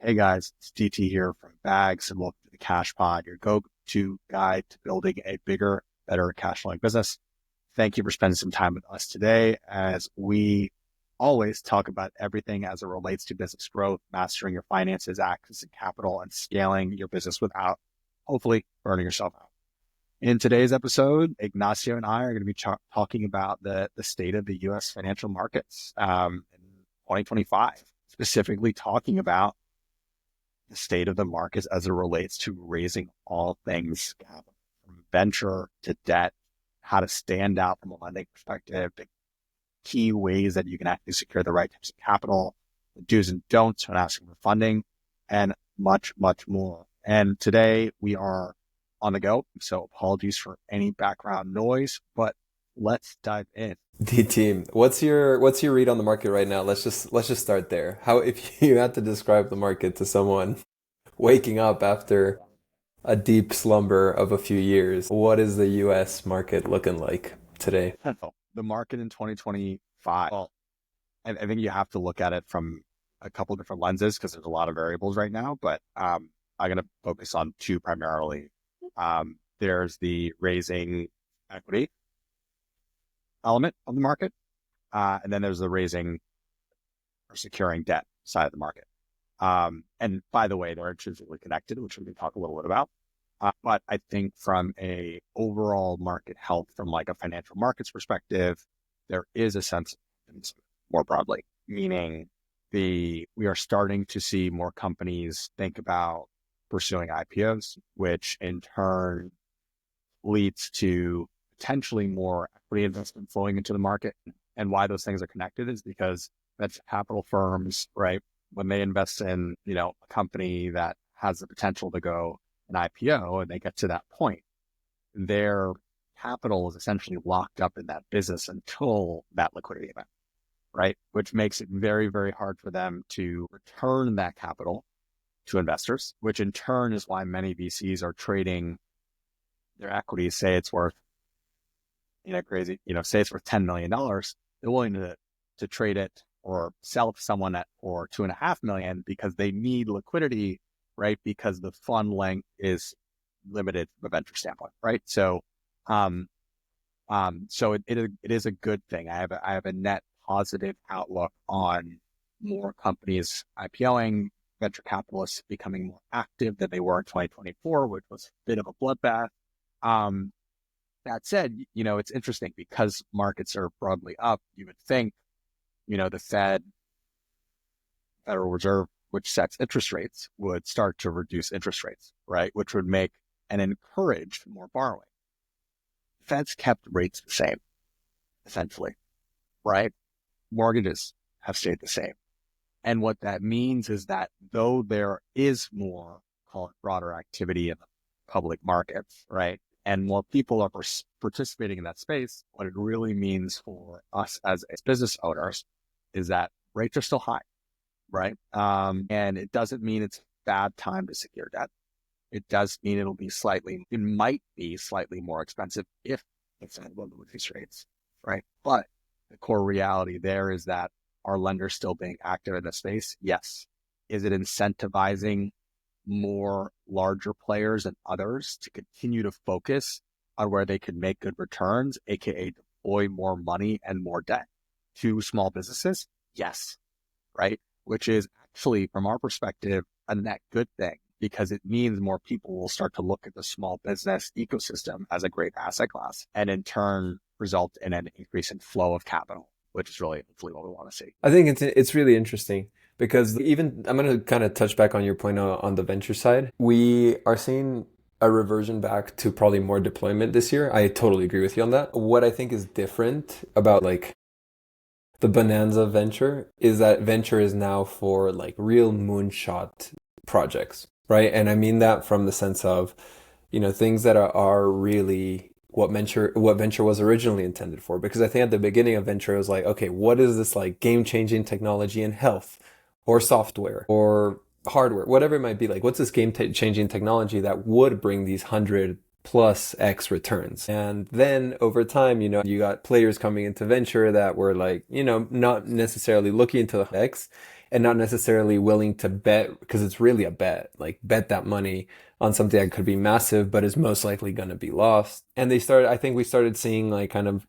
Hey guys, it's DT here from Bags and welcome to the Cash Pod, your go-to guide to building a bigger, better cash flowing business. Thank you for spending some time with us today as we always talk about everything as it relates to business growth, mastering your finances, accessing capital, and scaling your business without hopefully burning yourself out. In today's episode, Ignacio and I are going to be talking about the state of the U.S. financial markets in 2025, specifically talking about the state of the markets as it relates to raising all things capital, from venture to debt, how to stand out from a lending perspective, the key ways that you can actually secure the right types of capital, the do's and don'ts when asking for funding, and much, much more. And today we are on the go, so apologies for any background noise, but let's dive in. D team, what's your read on the market right now? Let's just start there. How if you had to describe the market to someone waking up after a deep slumber of a few years, what is the US market looking like today? The market in 2025, well, I think you have to look at it from a couple of different lenses because there's a lot of variables right now, but I'm going to focus on two primarily. There's the raising equity element of the market, and then there's the raising or securing debt side of the market. And by the way, they're intrinsically connected, which we can talk a little bit about. But I think from a overall market health, from like a financial markets perspective, there is a sense of optimism more broadly, meaning we are starting to see more companies think about pursuing IPOs, which in turn leads to potentially more equity investment flowing into the market. And why those things are connected is because venture capital firms, right, when they invest in, a company that has the potential to go an IPO and they get to that point, their capital is essentially locked up in that business until that liquidity event, right? Which makes it very, very hard for them to return that capital to investors, which in turn is why many VCs are trading their equities. Say it's worth, say it's worth $10 million. They're willing to trade it or sell it to someone for 2.5 million because they need liquidity, right? Because the fund length is limited from a venture standpoint, right? So, it is a good thing. I have a net positive outlook on more companies IPOing, venture capitalists becoming more active than they were in 2024, which was a bit of a bloodbath. That said, it's interesting because markets are broadly up. You would think, the Federal Reserve, which sets interest rates, would start to reduce interest rates, right? Which would make and encourage more borrowing. Fed's kept rates the same, essentially, right? Mortgages have stayed the same. And what that means is that though there is more, call it broader activity in the public markets, right? And more people are participating in that space, what it really means for us as business owners is that rates are still high, right? And it doesn't mean it's a bad time to secure debt. It does mean it might be slightly more expensive if the Fed will increase rates, right? But the core reality there is that are lenders still being active in the space? Yes. Is it incentivizing more larger players than others to continue to focus on where they can make good returns, aka deploy more money and more debt to small businesses? Yes, right? Which is actually, from our perspective, a net good thing because it means more people will start to look at the small business ecosystem as a great asset class and in turn result in an increase in flow of capital, which is really hopefully what we want to see. I think it's really interesting because even I'm going to kind of touch back on your point on the venture side. We are seeing a reversion back to probably more deployment this year. I totally agree with you on that. What I think is different about like the bonanza of venture is that venture is now for like real moonshot projects, right? And I mean that from the sense of, things that are really what venture was originally intended for. Because I think at the beginning of venture, it was like, okay, what is this like game-changing technology in health or software or hardware, whatever it might be? Like, what's this game-changing technology that would bring these 100+ X returns? And then over time, you got players coming into venture that were like, not necessarily looking into the X. and not necessarily willing to bet, because it's really a bet, like bet that money on something that could be massive, but is most likely going to be lost. And I think we started seeing like kind of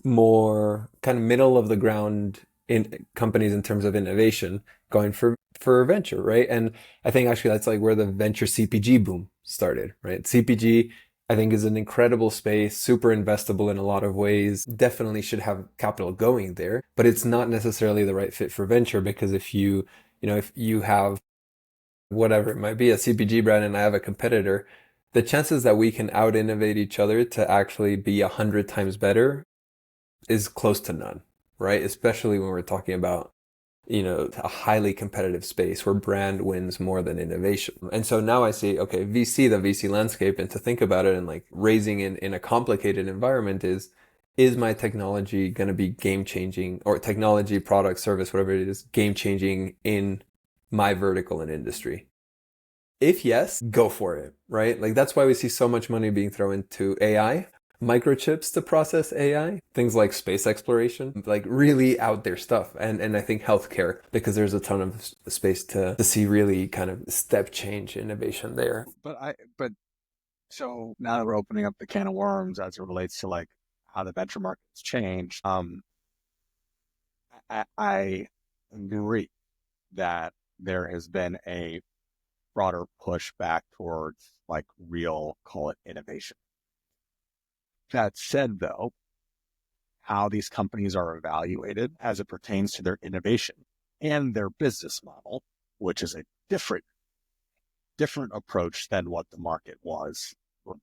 more kind of middle of the ground in companies in terms of innovation going for venture, right? And I think actually that's like where the venture CPG boom started, right? CPG, I think, is an incredible space, super investable in a lot of ways, definitely should have capital going there, but it's not necessarily the right fit for venture, because if you have whatever it might be, a CPG brand, and I have a competitor, the chances that we can out innovate each other to actually be 100 times better is close to none, right? Especially when we're talking about, a highly competitive space where brand wins more than innovation. And so now I see, okay, the VC landscape, and to think about it and like raising in a complicated environment is my technology going to be game changing, or technology, product, service, whatever it is, game changing in my vertical and industry? If yes, go for it, right? Like that's why we see so much money being thrown into AI, microchips to process AI, things like space exploration, like really out there stuff. And I think healthcare, because there's a ton of space to see really kind of step change innovation there. But so now that we're opening up the can of worms as it relates to like how the venture market's changed, I agree that there has been a broader push back towards like real, call it innovation. That said, though, how these companies are evaluated as it pertains to their innovation and their business model, which is a different approach than what the market was, when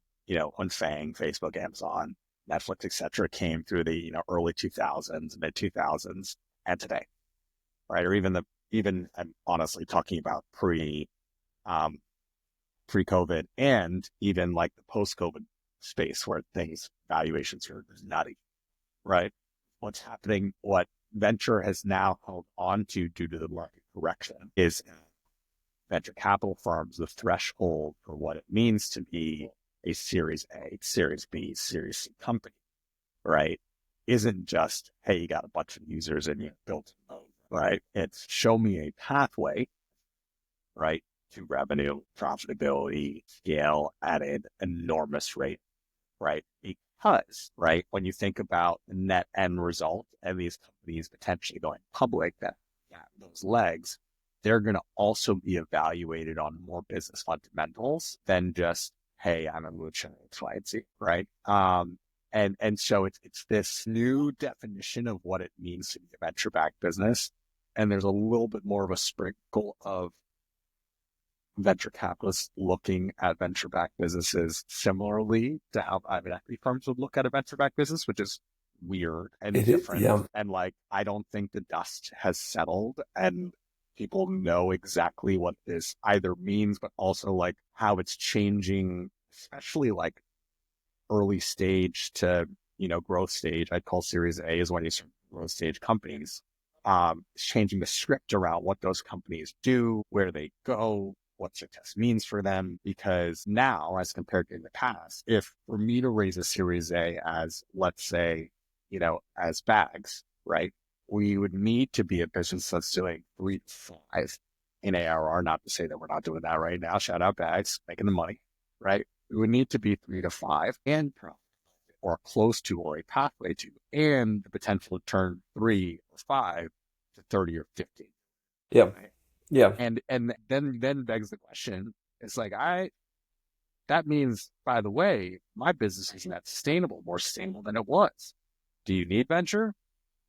FANG, Facebook, Amazon, Netflix, etc., came through the early 2000s, mid 2000s, and today, right? Or even I'm honestly talking about pre-COVID, and even like the post-COVID space where valuations are nutty, right? What's happening, what venture has now held on to due to the market correction, is venture capital firms, the threshold for what it means to be a Series A, Series B, Series C company, right? Isn't just, hey, you got a bunch of users and you built a mode, right? It's show me a pathway, right, to revenue, profitability, scale at an enormous rate, right? Because, right, when you think about the net end result and these companies potentially going public that those legs, they're going to also be evaluated on more business fundamentals than just, hey, I'm a moocher X, Y, and Z, right? And so it's this new definition of what it means to be a venture-backed business. And there's a little bit more of a sprinkle of venture capitalists looking at venture-backed businesses similarly to how private equity firms would look at a venture-backed business, which is weird and different. Yeah. And like, I don't think the dust has settled and people know exactly what this either means, but also like how it's changing, especially like early stage to, growth stage. I'd call Series A is when you start growth stage companies. Changing the script around what those companies do, where they go, what success means for them. Because now, as compared to in the past, if for me to raise a Series A as, let's say, as Bags, right, we would need to be a business that's doing 3 to 5 in ARR. Not to say that we're not doing that right now. Shout out Bags, making the money, right? We would need to be 3 to 5 and or close to, or a pathway to, and the potential to turn 3 or 5 to 30 or 50. Yeah. Right? Yeah. And then begs the question, it's like, that means, by the way, my business is not sustainable, more sustainable than it was. Do you need venture?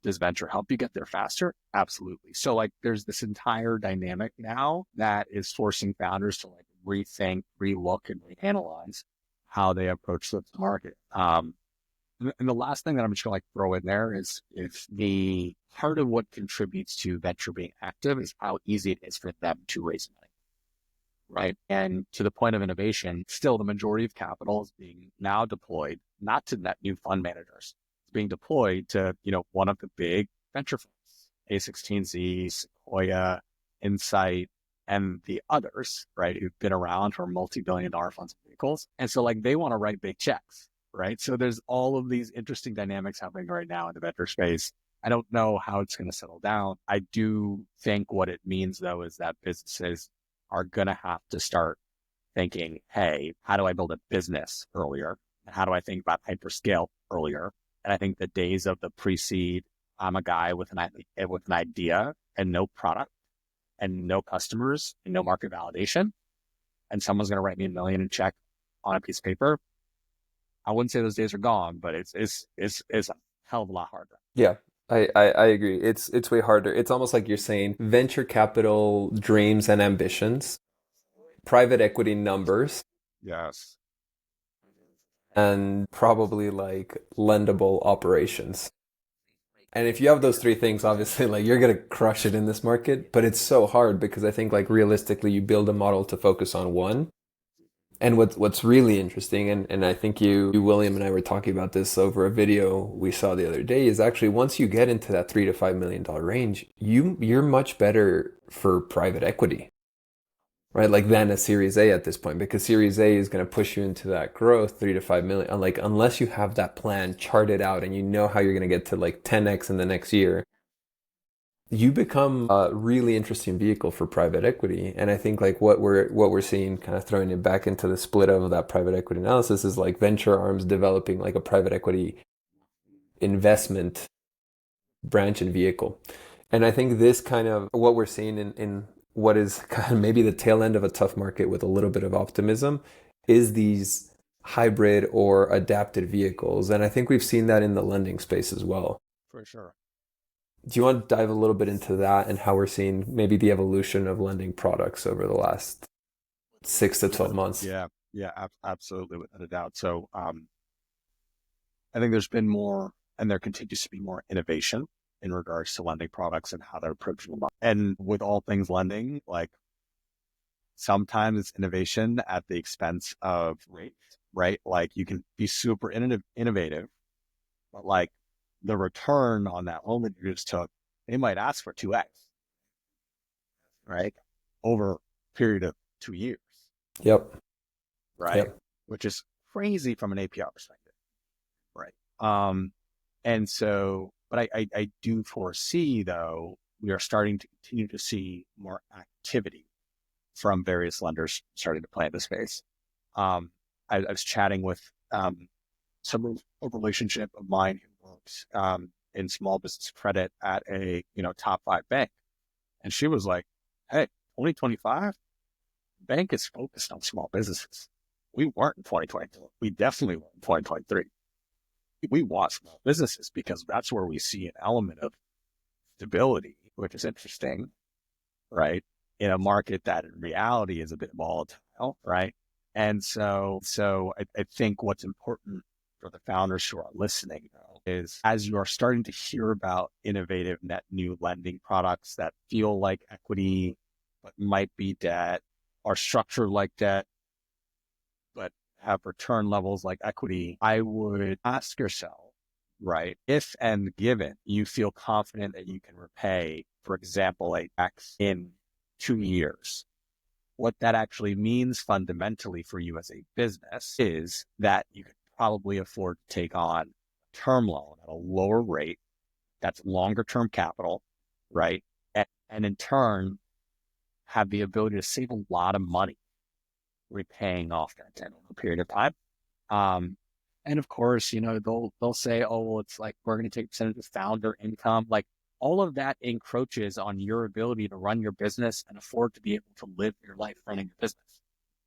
Does venture help you get there faster? Absolutely. So like there's this entire dynamic now that is forcing founders to like rethink, relook, and reanalyze how they approach the market. And the last thing that I'm just going to like throw in there is the part of what contributes to venture being active is how easy it is for them to raise money, right? And to the point of innovation, still the majority of capital is being now deployed, not to net new fund managers. It's being deployed to, one of the big venture funds, A16Z, Sequoia, Insight, and the others, right, who've been around for multi-billion-dollar funds and vehicles. And so like they want to write big checks, right? So there's all of these interesting dynamics happening right now in the venture space I don't know how it's going to settle down. I do think what it means, though, is that businesses are going to have to start thinking, hey, how do I build a business earlier? And how do I think about hyperscale earlier? And I think the days of the pre-seed, I'm a guy with an idea and no product and no customers and no market validation, and someone's going to write me $1 million in check on a piece of paper. I wouldn't say those days are gone, but it's a hell of a lot harder. Yeah, I agree. It's way harder. It's almost like you're saying venture capital dreams and ambitions, private equity numbers, Yes. and probably like lendable operations. And if you have those three things, obviously, like you're gonna crush it in this market. But it's so hard because I think like realistically, you build a model to focus on one. And what's really interesting, and I think William and I were talking about this over a video we saw the other day, is actually once you get into that $3 to $5 million range, you're much better for private equity, right? Like than a Series A at this point, because Series A is going to push you into that growth, 3 to 5 million. And like unless you have that plan charted out and you know how you're going to get to like 10x in the next year, you become a really interesting vehicle for private equity. And I think like what we're seeing, kind of throwing it back into the split of that private equity analysis, is like venture arms developing like a private equity investment branch and vehicle. And I think this kind of what we're seeing in what is kind of maybe the tail end of a tough market with a little bit of optimism is these hybrid or adapted vehicles. And I think we've seen that in the lending space as well. For sure. Do you want to dive a little bit into that and how we're seeing maybe the evolution of lending products over the last 6 to 12 months? Yeah, absolutely, without a doubt. So, I think there's been more, and there continues to be more innovation in regards to lending products and how they're approaching them. And with all things lending, like sometimes it's innovation at the expense of rate, right? Like you can be super innovative, but like the return on that loan that you just took, they might ask for 2x, right? Over a period of 2 years, Yep. right? Yep. Which is crazy from an APR perspective, right? And so, but I do foresee, though, we are starting to continue to see more activity from various lenders starting to play in the space. I was chatting with some a relationship of mine who works in small business credit at a top 5 bank, and she was like, "Hey, 2025, bank is focused on small businesses. We weren't in 2022. We definitely weren't in 2023. We want small businesses because that's where we see an element of stability, which is interesting, right? In a market that in reality is a bit volatile, right? And so I think what's important for the founders who are listening, though, is as you are starting to hear about innovative net new lending products that feel like equity, but might be debt, are structured like debt, but have return levels like equity, I would ask yourself, right, if and given you feel confident that you can repay, for example, a X in 2 years, what that actually means fundamentally for you as a business is that you could probably afford to take on a term loan at a lower rate that's longer term capital, right? And in turn, have the ability to save a lot of money repaying off that debt over a period of time. And of course, they'll say, oh, well, it's like, we're going to take a percentage of founder income. Like all of that encroaches on your ability to run your business and afford to be able to live your life running your business.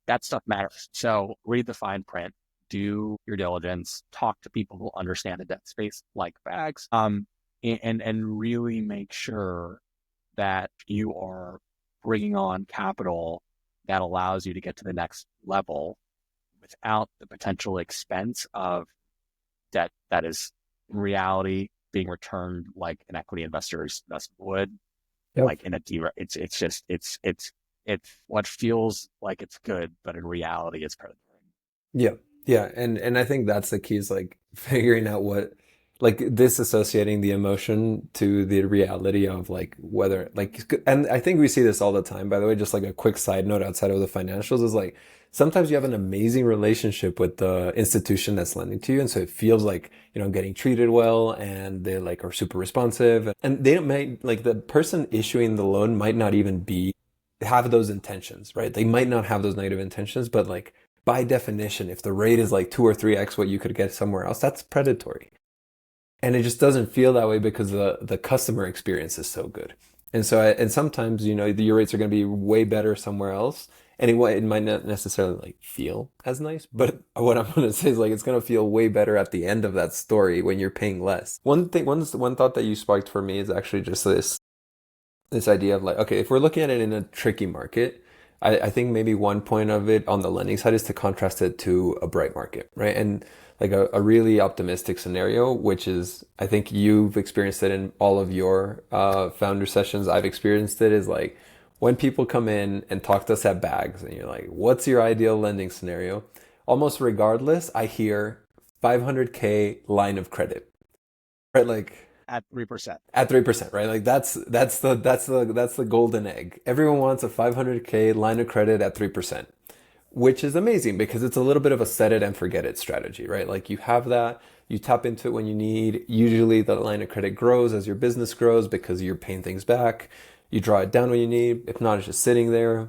That stuff matters. So read the fine print, do your diligence, talk to people who understand the debt space like Bags, and really make sure that you are bringing on capital that allows you to get to the next level without the potential expense of debt that is in reality being returned like an equity investor's investment would. Yep. Like in a it's what feels like it's good, but in reality it's predatory. Yeah. Yeah. And I think that's the key, is like figuring out what, like disassociating the emotion to the reality of like whether like, and I think we see this all the time, by the way, just like a quick side note outside of the financials is like sometimes you have an amazing relationship with the institution that's lending to you, and so it feels like, getting treated well, and they like are super responsive, and they might like the person issuing the loan might not even be have those intentions, right? They might not have those negative intentions, but like by definition, if the rate is like 2 or 3x what you could get somewhere else, that's predatory. And it just doesn't feel that way because the customer experience is so good. And so and sometimes, your rates are going to be way better somewhere else. Anyway, it might not necessarily like feel as nice, but what I'm going to say is like it's going to feel way better at the end of that story when you're paying less. One thought that you sparked for me is actually just this idea of like, okay, if we're looking at it in a tricky market, I think maybe one point of it on the lending side is to contrast it to a bright market, right? And like a really optimistic scenario, which is, I think you've experienced it in all of your founder sessions. I've experienced it, is like when people come in and talk to us at Bags and you're like, what's your ideal lending scenario? Almost regardless, I hear 500K line of credit, right? Like, At 3%. at 3%, right? Like that's the golden egg. Everyone wants a 500K line of credit at 3%, which is amazing because it's a little bit of a set it and forget it strategy, right? Like you have that, you tap into it when you need. Usually the line of credit grows as your business grows because you're paying things back. You draw it down when you need. If not, it's just sitting there.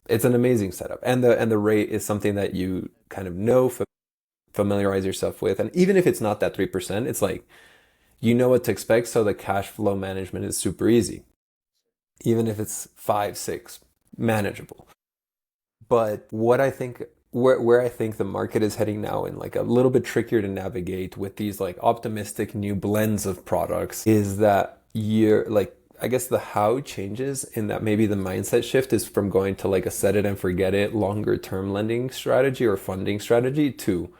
It's an amazing setup. And the rate is something that you kind of familiarize yourself with. And even if it's not that 3%, it's like you know what to expect, so the cash flow management is super easy. Even if it's 5, 6, manageable. But what I think where I think the market is heading now, and like a little bit trickier to navigate with these like optimistic new blends of products, is that you're like, I guess the how changes in that maybe the mindset shift is from going to like a set it and forget it longer term lending strategy or funding strategy to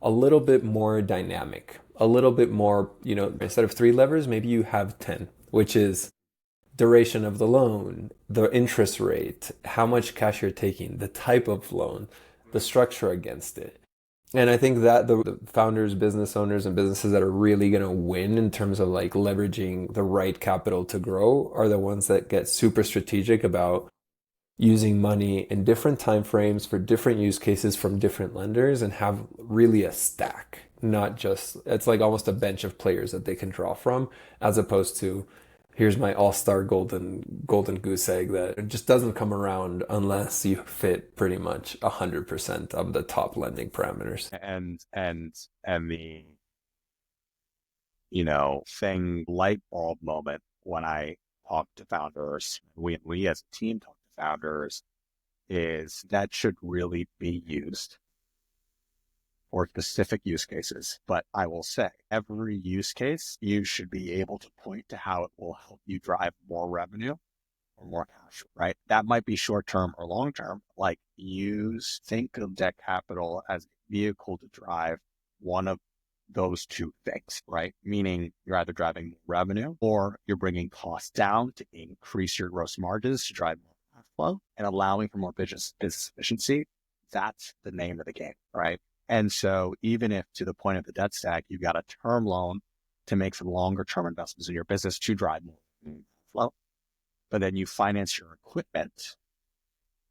a little bit more dynamic, a little bit more, instead of 3 levers, maybe you have 10, which is duration of the loan, the interest rate, how much cash you're taking, the type of loan, the structure against it. And I think that the founders, business owners, and businesses that are really going to win in terms of like leveraging the right capital to grow are the ones that get super strategic about using money in different time frames for different use cases from different lenders and have really a stack, not just, it's like almost a bench of players that they can draw from, as opposed to here's my all-star golden goose egg that it just doesn't come around unless you fit pretty much 100% of the top lending parameters. And the thing light bulb moment when I talk to founders, we as a team talk to founders, is that should really be used for specific use cases. But I will say every use case, you should be able to point to how it will help you drive more revenue or more cash, right? That might be short-term or long-term. Like think of debt capital as a vehicle to drive one of those two things, right? Meaning you're either driving revenue or you're bringing costs down to increase your gross margins to drive more cash flow and allowing for more business efficiency. That's the name of the game, right? And so even if to the point of the debt stack, you got a term loan to make some longer term investments in your business to drive more flow, but then you finance your equipment,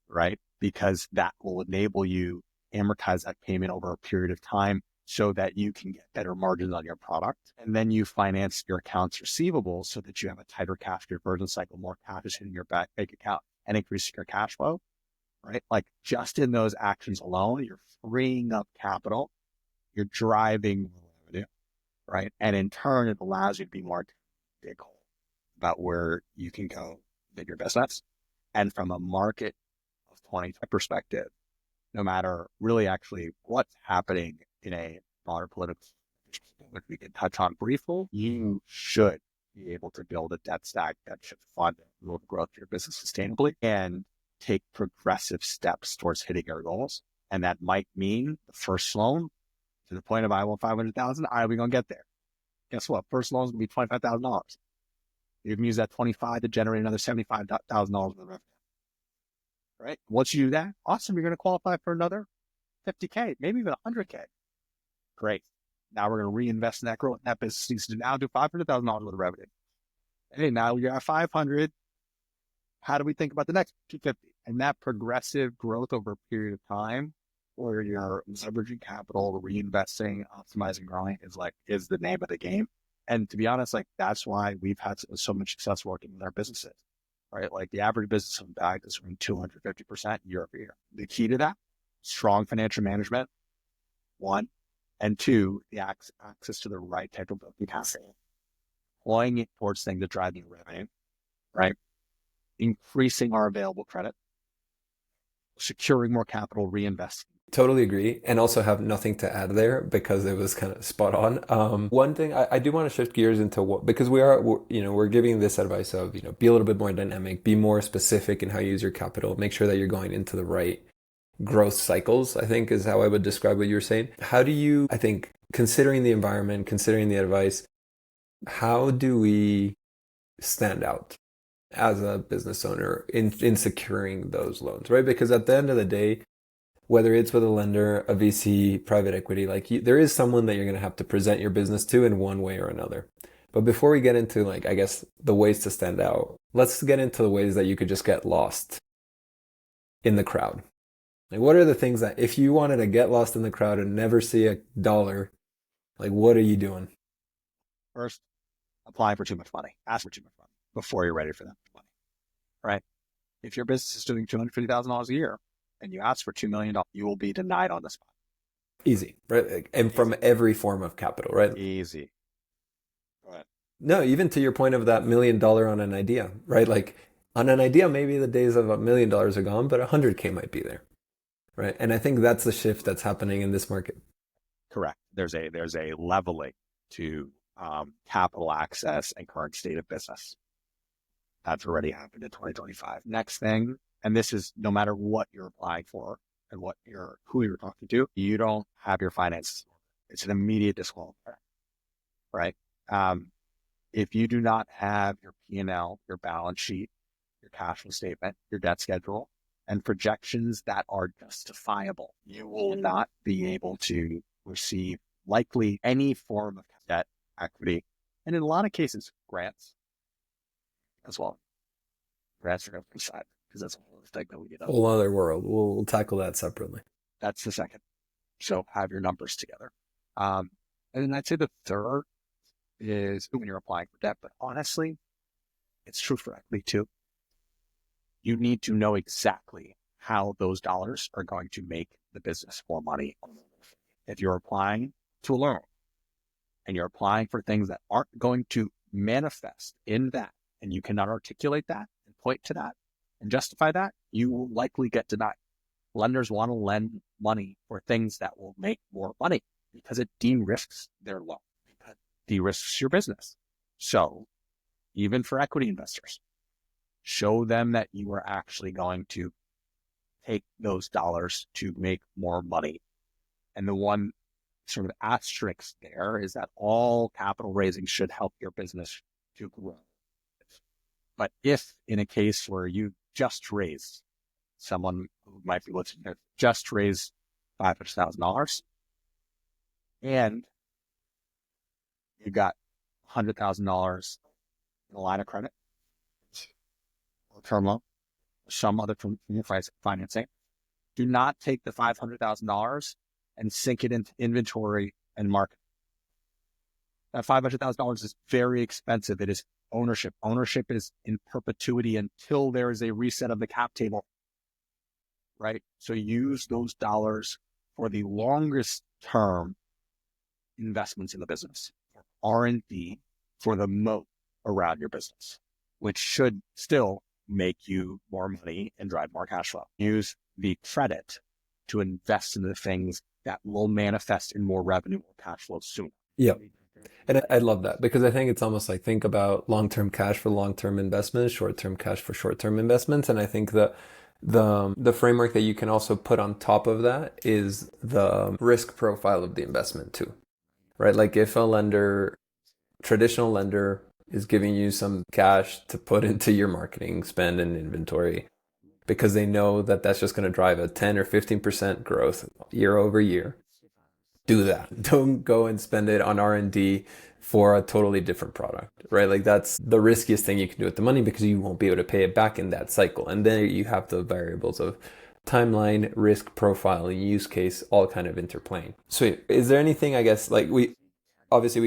right? Because that will enable you amortize that payment over a period of time so that you can get better margins on your product. And then you finance your accounts receivable so that you have a tighter cash conversion cycle, more cash is hitting your bank account and increasing your cash flow, right? Like just in those actions alone, you're freeing up capital, you're driving revenue, right? And in turn, it allows you to be more tactical about where you can go with your business. And from a market of 25 perspective, no matter really actually what's happening in a broader political, which we can touch on briefly, you should be able to build a debt stack that should fund the growth of your business sustainably and take progressive steps towards hitting your goals. And that might mean the first loan to the point of I want 500,000. Are we going to get there? Guess what? First loan is going to be $25,000. You can use that 25 to generate another $75,000 in revenue. Right? Once you do that, awesome. You're going to qualify for another 50K, maybe even 100K. Great. Now we're going to reinvest in that growth. That business needs to now do $500,000 worth of revenue. Hey, now you're at 500. How do we think about the next 250? And that progressive growth over a period of time where you're leveraging capital, reinvesting, optimizing, growing is the name of the game. And to be honest, like that's why we've had so much success working with our businesses, right? Like the average business in bag is growing 250% year over year. The key to that, strong financial management, one, and two, the access to the right type of capital, deploying it towards things that drive revenue, right? Increasing our available credit, securing more capital, reinvesting. Totally agree. And also have nothing to add there because it was kind of spot on. One thing I do want to shift gears into because we're giving this advice of, be a little bit more dynamic, be more specific in how you use your capital, make sure that you're going into the right growth cycles, I think is how I would describe what you're saying. How do you, I think, considering the environment, considering the advice, how do we stand out as a business owner in securing those loans, right? Because at the end of the day, whether it's with a lender, a VC, private equity, there is someone that you're going to have to present your business to in one way or another. But before we get into I guess the ways to stand out, let's get into the ways that you could just get lost in the crowd. Like, what are the things that if you wanted to get lost in the crowd and never see a dollar, like what are you doing? First, applying for too much money. Ask for too much money before you're ready for that much money, right? If your business is doing $250,000 a year and you ask for $2 million, you will be denied on the spot. Easy, right? And from every form of capital, right? Easy. Go ahead. No, even to your point of that $1 million on an idea, right? Like on an idea, maybe the days of $1 million are gone, but 100K might be there, right? And I think that's the shift that's happening in this market. Correct. There's a leveling to capital access and current state of business. That's already happened in 2025. Next thing, and this is no matter what you're applying for and who you're talking to, you don't have your finances. It's an immediate disqualifier, right? If you do not have your P&L, your balance sheet, your cash flow statement, your debt schedule, and projections that are justifiable, you will not be able to receive likely any form of debt, equity, and in a lot of cases, grants as well. Grants are going to decide because that's a whole other thing that we get up. Whole other world. We'll tackle that separately. That's the second. So have your numbers together. And then I'd say the third is when you're applying for debt, but honestly, it's true for equity too. You need to know exactly how those dollars are going to make the business more money. If you're applying to a loan and you're applying for things that aren't going to manifest in that, and you cannot articulate that and point to that and justify that, you will likely get denied. Lenders want to lend money for things that will make more money because it de-risks their loan, because it de-risks your business. So even for equity investors, show them that you are actually going to take those dollars to make more money. And the one sort of asterisk there is that all capital raising should help your business to grow. But if in a case where you just raised, someone who might be listening to just raised $500,000 and you got $100,000 in a line of credit or term loan, or some other financing, do not take the $500,000 and sink it into inventory and market. That $500,000 is very expensive. It is ownership. Ownership is in perpetuity until there is a reset of the cap table, right? So use those dollars for the longest term investments in the business, for R&D, for the moat around your business, which should still make you more money and drive more cash flow. Use the credit to invest in the things that will manifest in more revenue or cash flow sooner. Yeah. And I love that because I think it's almost like think about long-term cash for long-term investments, short-term cash for short-term investments. And I think the framework that you can also put on top of that is the risk profile of the investment too, right? Like if a traditional lender is giving you some cash to put into your marketing spend and inventory because they know that that's just going to drive a 10 or 15% growth year over year. do that. Don't go and spend it on R&D for a totally different product, right? Like that's the riskiest thing you can do with the money because you won't be able to pay it back in that cycle. And then you have the variables of timeline, risk profile, and use case all kind of interplaying. Sweet. Is there anything, I guess, like we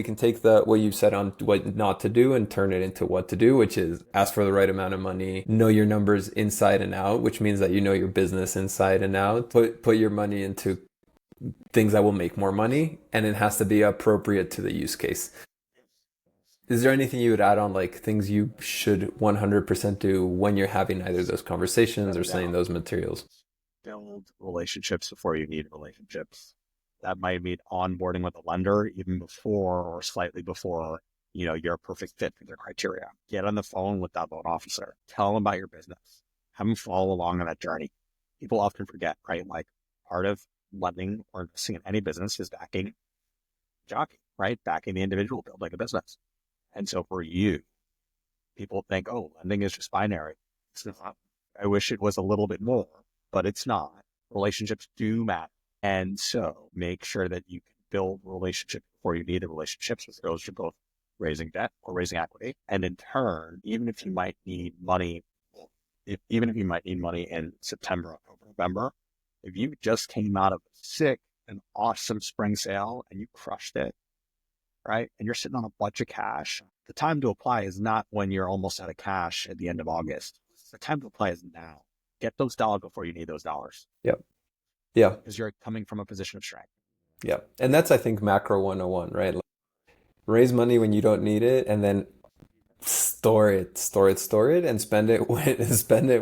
can take the what you said on what not to do and turn it into what to do, which is ask for the right amount of money, know your numbers inside and out, which means that you know your business inside and out. Put your money into things that will make more money, and it has to be appropriate to the use case. Is there anything you would add on, like things you should 100% do when you're having either those conversations or sending those materials? Build relationships before you need relationships. That might mean onboarding with a lender even before or slightly before, you're a perfect fit for their criteria. Get on the phone with that loan officer. Tell them about your business. Have them follow along on that journey. People often forget, right? Like part of lending or investing in any business is backing jockey, right? Backing the individual building a business. And so for you, people think, oh, lending is just binary. It's not. I wish it was a little bit more, but it's not. Relationships do matter. And so make sure that you can build relationships before you need the relationships with those you're both raising debt or raising equity. And in turn, even if you might need money in September, October, November, if you just came out of an awesome spring sale and you crushed it, right? And you're sitting on a bunch of cash, the time to apply is not when you're almost out of cash at the end of August. The time to apply is now. Get those dollars before you need those dollars. Yep. Yeah. Because you're coming from a position of strength. Yeah. And that's, I think, macro 101, right? Like, raise money when you don't need it and then store it, and spend it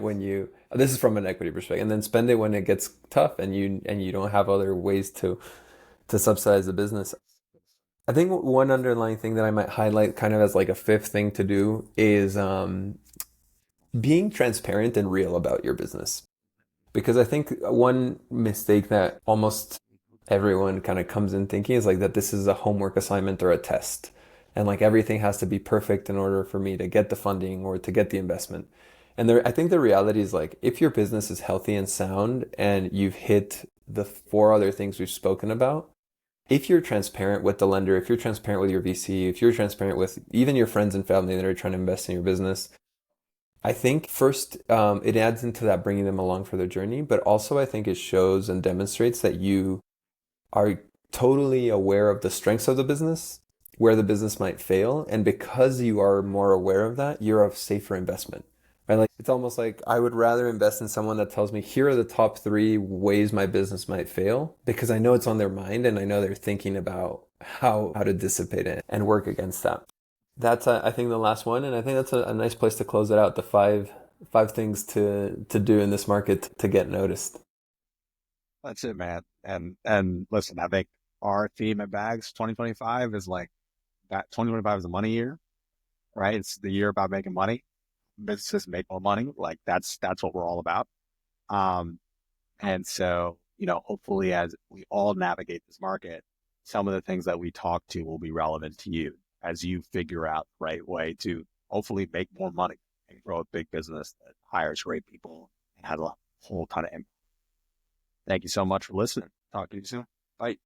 when you, this is from an equity perspective, and then spend it when it gets tough and you don't have other ways to subsidize the business. I think one underlying thing that I might highlight kind of as like a fifth thing to do is being transparent and real about your business. Because I think one mistake that almost everyone kind of comes in thinking is like that this is a homework assignment or a test. And like everything has to be perfect in order for me to get the funding or to get the investment. And I think the reality is like if your business is healthy and sound and you've hit the four other things we've spoken about, if you're transparent with the lender, if you're transparent with your VC, if you're transparent with even your friends and family that are trying to invest in your business, I think first it adds into that bringing them along for their journey, but also I think it shows and demonstrates that you are totally aware of the strengths of the business, where the business might fail, and because you are more aware of that, you're a safer investment. Right? Like it's almost like I would rather invest in someone that tells me here are the top 3 ways my business might fail, because I know it's on their mind and I know they're thinking about how to dissipate it and work against that. That's I think the last one, and I think that's a nice place to close it out. The five things to do in this market to get noticed. That's it, man. And listen, I think our theme at Bags 2025 is like that. 2025 is a money year, right? It's the year about making money. Businesses make more money. Like that's what we're all about. And so, hopefully as we all navigate this market, some of the things that we talk to will be relevant to you as you figure out the right way to hopefully make more money and grow a big business that hires great people and has a whole ton of impact. Thank you so much for listening. Talk to you soon. Bye.